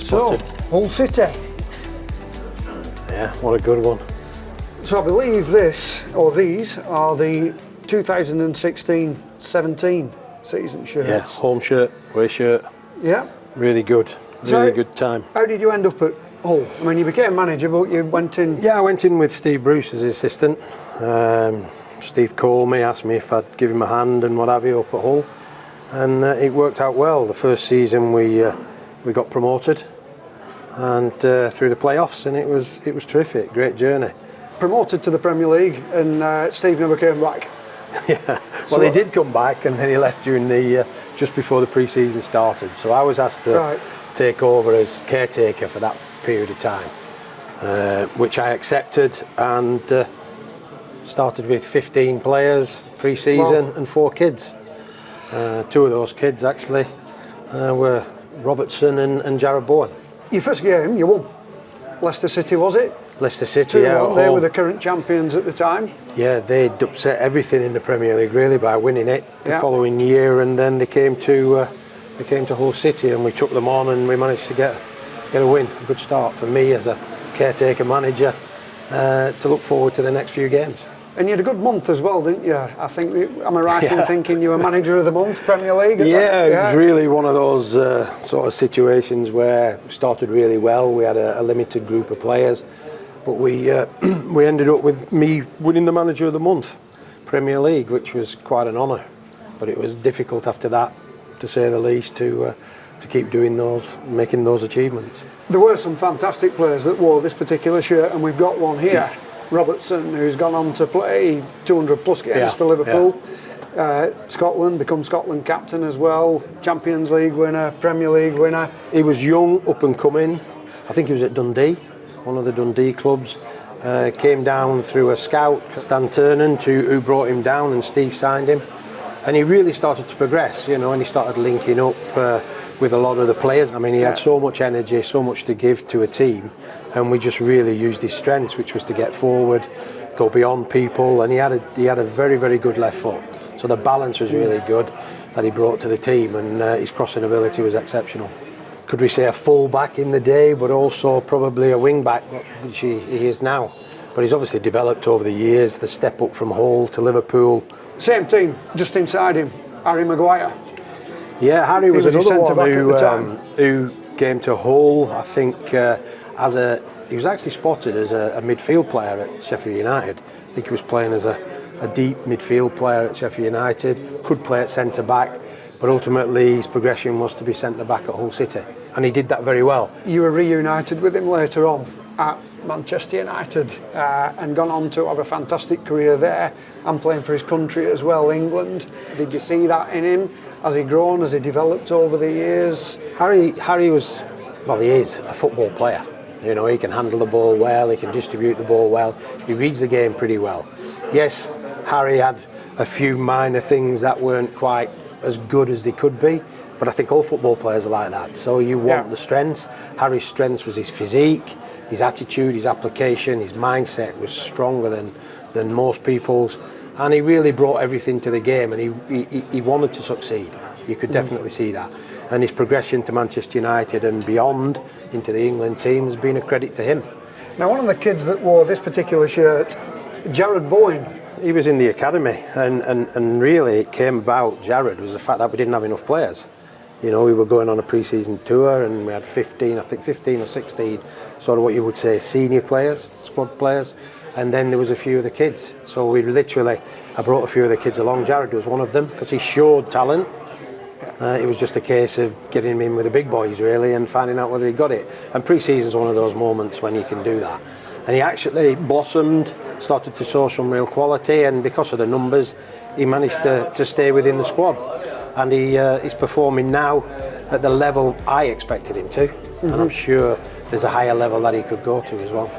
spotted. Hull City. Yeah, what a good one. So I believe these are the 2016-17 season shirts. Yeah, home shirt, away shirt. Yeah. Really good. Really good time. How did you end up at Hull? I mean, you became manager, but you went in... Yeah, I went in with Steve Bruce as his assistant. Steve called me, asked me if I'd give him a hand and what have you up at Hull. And it worked out well. The first season we got promoted and through the playoffs, and it was terrific, great journey. Promoted to the Premier League, and Steve never came back. Yeah, well, he did come back, and then he left during the just before the pre-season started. So I was asked to take over as caretaker for that period of time, which I accepted, and started with 15 players pre-season and 4 kids. 2 of those kids actually were Robertson and Jared Bowen. Your first game, you won. Leicester City, was it? Leicester City, yeah. They were the current champions at the time. Yeah, they'd upset everything in the Premier League really by winning it the following year, and then they came to Hull City, and we took them on, and we managed to get a win. A good start for me as a caretaker manager to look forward to the next few games. And you had a good month as well, didn't you? I think, am I right in thinking you were manager of the month, Premier League? Yeah, it was really one of those sort of situations where we started really well. We had a limited group of players, but we ended up with me winning the manager of the month, Premier League, which was quite an honour. But it was difficult after that, to say the least, to keep doing making those achievements. There were some fantastic players that wore this particular shirt, and we've got one here. Robertson, who's gone on to play 200 plus games for Liverpool. Scotland, become Scotland captain as well, Champions League winner, Premier League winner. He was young, up and coming. I think he was at Dundee, one of the Dundee clubs. Came down through a scout, Stan Turnen, who brought him down, and Steve signed him. And he really started to progress, and he started linking up with a lot of the players. I mean, he had so much energy, so much to give to a team, and we just really used his strengths, which was to get forward, go beyond people, and he had a very, very good left foot. So the balance was really good that he brought to the team, and his crossing ability was exceptional. Could we say a full back in the day, but also probably a wing back, which he is now. But he's obviously developed over the years, the step up from Hull to Liverpool. Same team, just inside him, Harry Maguire. Yeah, Harry was another one who came to Hull, I think, he was actually spotted as a midfield player at Sheffield United. I think he was playing as a deep midfield player at Sheffield United, could play at centre-back, but ultimately his progression was to be centre-back at Hull City, and he did that very well. You were reunited with him later on at Manchester United, and gone on to have a fantastic career there, and playing for his country as well, England. Did you see that in him? Has he grown? Has he developed over the years? Harry was, well, he is a football player. He can handle the ball well, he can distribute the ball well, he reads the game pretty well. Yes, Harry had a few minor things that weren't quite as good as they could be, but I think all football players are like that. So you want the strengths. Harry's strengths was his physique, his attitude, his application, his mindset was stronger than most people's, and he really brought everything to the game, and he wanted to succeed. You could definitely see that. And his progression to Manchester United and beyond into the England team has been a credit to him. Now, one of the kids that wore this particular shirt, Jared Bowen. He was in the academy, and really it came about, Jared, was the fact that we didn't have enough players. We were going on a pre-season tour, and we had 15 or 16, sort of what you would say senior players, squad players, and then there was a few of the kids. So I brought a few of the kids along. Jared was one of them, because he showed talent. It was just a case of getting him in with the big boys, really, and finding out whether he got it. And pre-season is one of those moments when you can do that. And he actually blossomed, started to show some real quality, and because of the numbers, he managed to stay within the squad. And he's performing now at the level I expected him to, and I'm sure there's a higher level that he could go to as well.